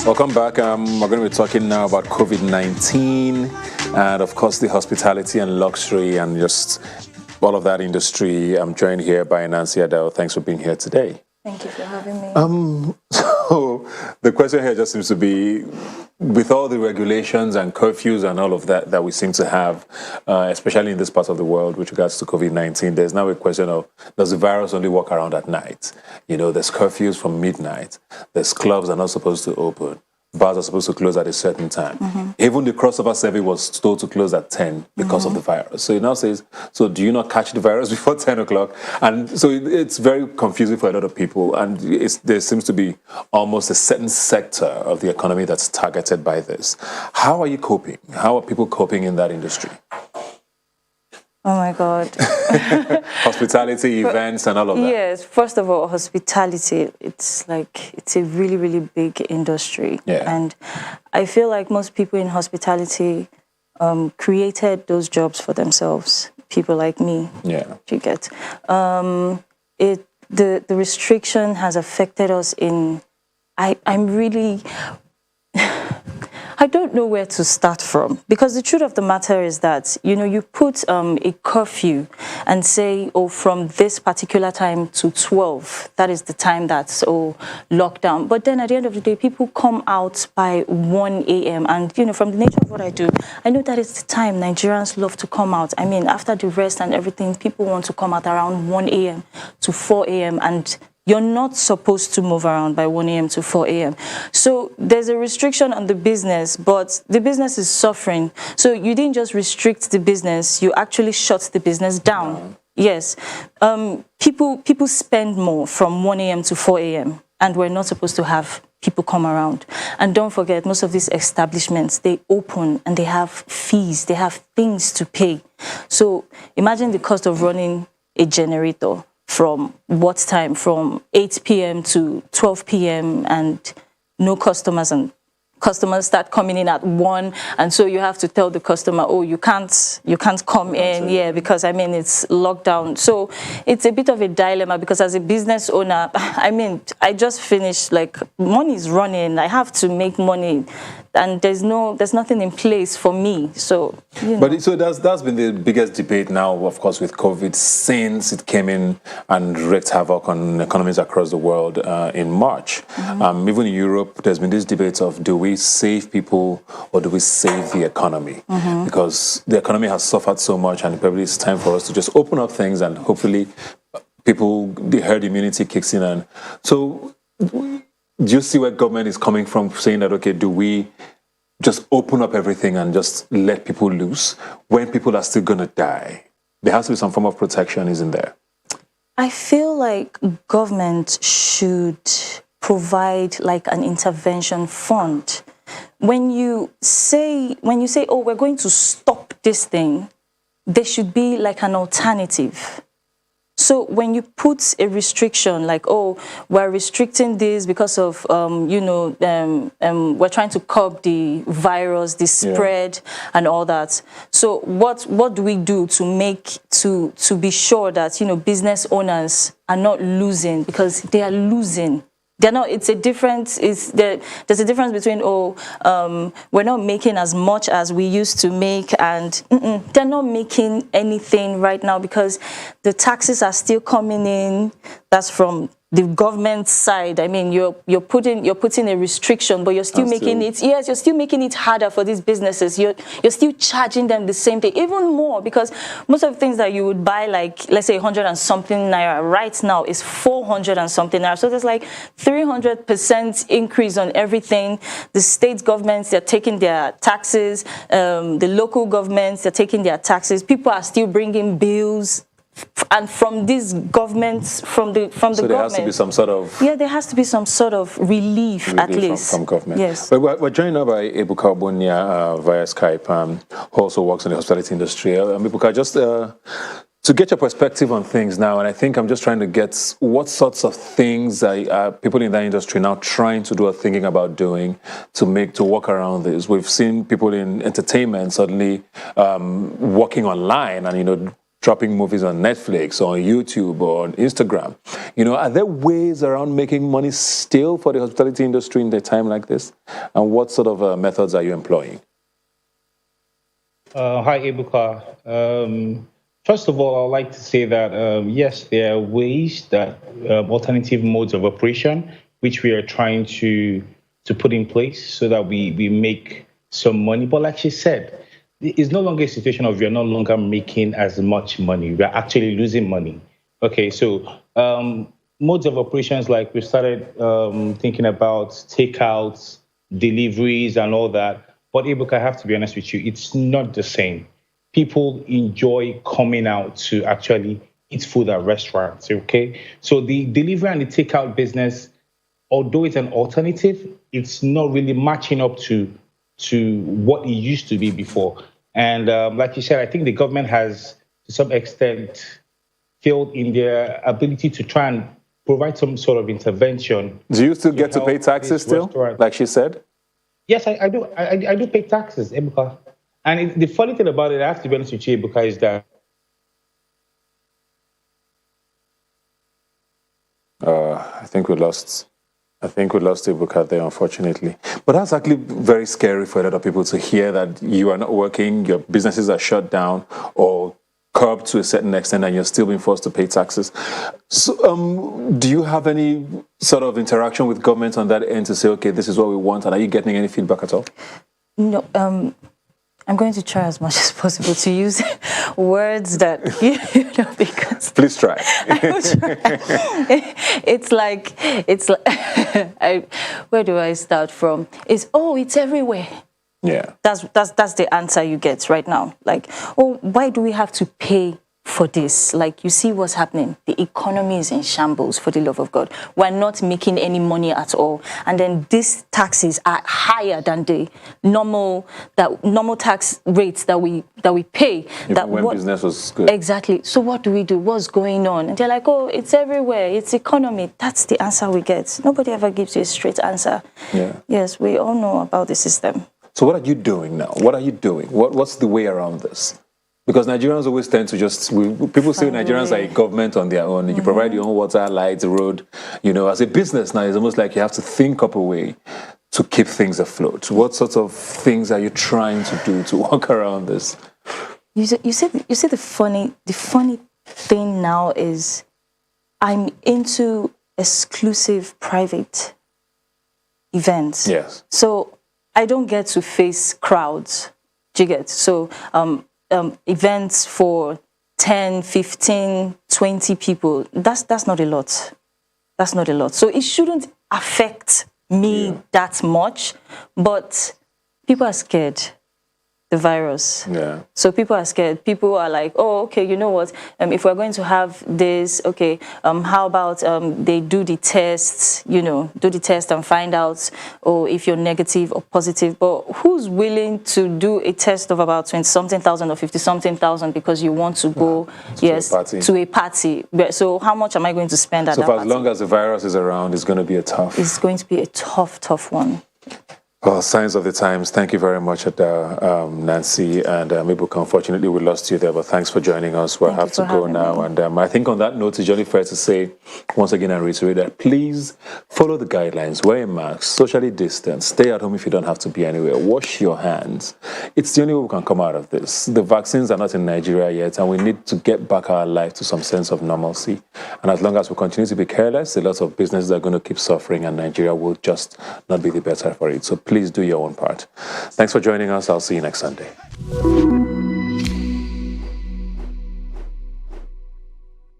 Welcome back. We're going to be talking now about COVID-19 and, of course, the hospitality and luxury and just all of that industry. I'm joined here by Nancy Adele. Thanks for being here today. Thank you for having me. So the question here just seems to be, with all the regulations and curfews and all of that we seem to have, especially in this part of the world with regards to COVID-19, there's now a question of, does the virus only walk around at night? You know, there's curfews from midnight. There's clubs are not supposed to open. Bars are supposed to close at a certain time. Mm-hmm. Even the crossover service was told to close at 10 because of the virus. So it now says, so do you not catch the virus before 10 o'clock? And so it's very confusing for a lot of people. And there seems to be almost a certain sector of the economy that's targeted by this. How are you coping? How are people coping in that industry? Oh, my God. Hospitality, events, and all of that. Yes. First of all, hospitality, it's a really, really big industry. Yeah. And I feel like most people in hospitality created those jobs for themselves. People like me. Yeah. You get. The restriction has affected us in... I'm really... I don't know where to start from, because the truth of the matter is that, you know, you put a curfew and say, oh, from this particular time to 12, that is the time that's lockdown. But then at the end of the day, people come out by 1 a.m. And, you know, from the nature of what I do, I know that it's the time Nigerians love to come out. I mean, after the rest and everything, people want to come out around 1 a.m. to 4 a.m. and you're not supposed to move around by 1 a.m. to 4 a.m. So there's a restriction on the business, but the business is suffering. So you didn't just restrict the business, you actually shut the business down. Yes. People spend more from 1 a.m. to 4 a.m. and we're not supposed to have people come around. And don't forget, most of these establishments, they open and they have fees, they have things to pay. So imagine the cost of running a generator. From what time? From 8 p.m. to 12 p.m. and no customers, and customers start coming in at 1, and so you have to tell the customer, oh, you can't come in, yeah, because I mean it's lockdown. So it's a bit of a dilemma, because as a business owner, I mean, I just finished, like, money is running, I have to make money, and there's nothing in place for me. So, you know. But so that's been the biggest debate now, of course, with COVID, since it came in and wreaked havoc on economies across the world in March. Mm-hmm. Even in Europe, there's been this debate of, do we save people or do we save the economy? Mm-hmm. Because the economy has suffered so much, and probably it's time for us to just open up things, and hopefully the herd immunity kicks in. And so do you see where government is coming from, saying that, okay, do we just open up everything and just let people loose when people are still going to die? There has to be some form of protection, isn't there? I feel like government should provide like an intervention fund. When you say, oh, we're going to stop this thing, there should be like an alternative. So when you put a restriction, like, oh, we're restricting this because of, we're trying to curb the virus, the spread, and all that. So what do we do to be sure that, you know, business owners are not losing, because they are losing? They're not. It's a difference. There's a difference between, we're not making as much as we used to make, and they're not making anything right now because the taxes are still coming in. That's from the government side. I mean, you're putting a restriction, but you're still making it. Yes, you're still making it harder for these businesses. You're still charging them the same thing, even more, because most of the things that you would buy, like, let's say 100 and something naira, right now is 400 and something naira. So there's like 300% increase on everything. The state governments, they're taking their taxes. The local governments, they're taking their taxes. People are still bringing bills. And from these governments, from the government, there has to be some sort of there has to be some sort of relief at least from government. Yes. But we're joined now by Ebuka Obunia via Skype, who also works in the hospitality industry. Ebuka, just to get your perspective on things now, and I think I'm just trying to get what sorts of things are people in that industry now trying to do or thinking about doing to work around this. We've seen people in entertainment suddenly working online and dropping movies on Netflix or on YouTube or on Instagram. Are there ways around making money still for the hospitality industry in a time like this? And what sort of methods are you employing? Hi, Ebuka. First of all, I'd like to say that, yes, there are ways that alternative modes of operation, which we are trying to put in place so that we make some money. But like she said, it's no longer a situation of we are no longer making as much money. We are actually losing money. Okay, so modes of operations, like we started thinking about takeouts, deliveries, and all that. But Ebuka, I have to be honest with you, it's not the same. People enjoy coming out to actually eat food at restaurants, okay? So the delivery and the takeout business, although it's an alternative, it's not really matching up to what it used to be before. And like you said, I think the government has, to some extent, failed in their ability to try and provide some sort of intervention. Do you still get to pay taxes still, like she said? Yes, I do. I do pay taxes, Ebuka. And the funny thing about it, I have to be honest with you, Ebuka, is that I think we lost Ebuka there, unfortunately. But that's actually very scary for a lot of people to hear that you are not working, your businesses are shut down or curbed to a certain extent, and you're still being forced to pay taxes. So, do you have any sort of interaction with government on that end to say, okay, this is what we want, and are you getting any feedback at all? No, I'm going to try as much as possible to use words that, because... Please try. It's like where do I start from? It's everywhere. Yeah. That's the answer you get right now. Like, why do we have to pay for this? Like, you see what's happening. The economy is in shambles, for the love of God. We're not making any money at all. And then these taxes are higher than the normal tax rates that we pay. Even when business was good. Exactly. So what do we do? What's going on? And they're like, it's everywhere. It's economy. That's the answer we get. Nobody ever gives you a straight answer. Yeah. Yes, we all know about the system. So what are you doing now? What are you doing? What's the way around this? Because Nigerians always tend to people say Nigerians are a government on their own. You provide your own water, lights, road. As a business now, it's almost like you have to think up a way to keep things afloat. What sorts of things are you trying to do to work around this? You see the funny thing now is I'm into exclusive private events. Yes. So I don't get to face crowds. Do you get? So events for 10, 15, 20 people, that's not a lot. That's not a lot. So it shouldn't affect me that much, but people are scared. The virus. Yeah. So people are scared. People are like, okay, you know what? If we're going to have this, okay, how about they do the tests, do the test and find out, if you're negative or positive. But who's willing to do a test of about 20-something thousand or 50-something thousand because you want to go, to a party? So how much am I going to spend at that party? So for as long as the virus is around, it's going to be It's going to be a tough one. Well, signs of the times. Thank you very much, Nancy. And Ebuka, unfortunately, we lost you there, but thanks for joining us. We'll have to go now. And I think on that note, it's only fair to say, once again, and reiterate that please follow the guidelines, wear a mask, socially distance, stay at home if you don't have to be anywhere, wash your hands. It's the only way we can come out of this. The vaccines are not in Nigeria yet, and we need to get back our life to some sense of normalcy. And as long as we continue to be careless, a lot of businesses are going to keep suffering, and Nigeria will just not be the better for it. So please do your own part. Thanks for joining us. I'll see you next Sunday.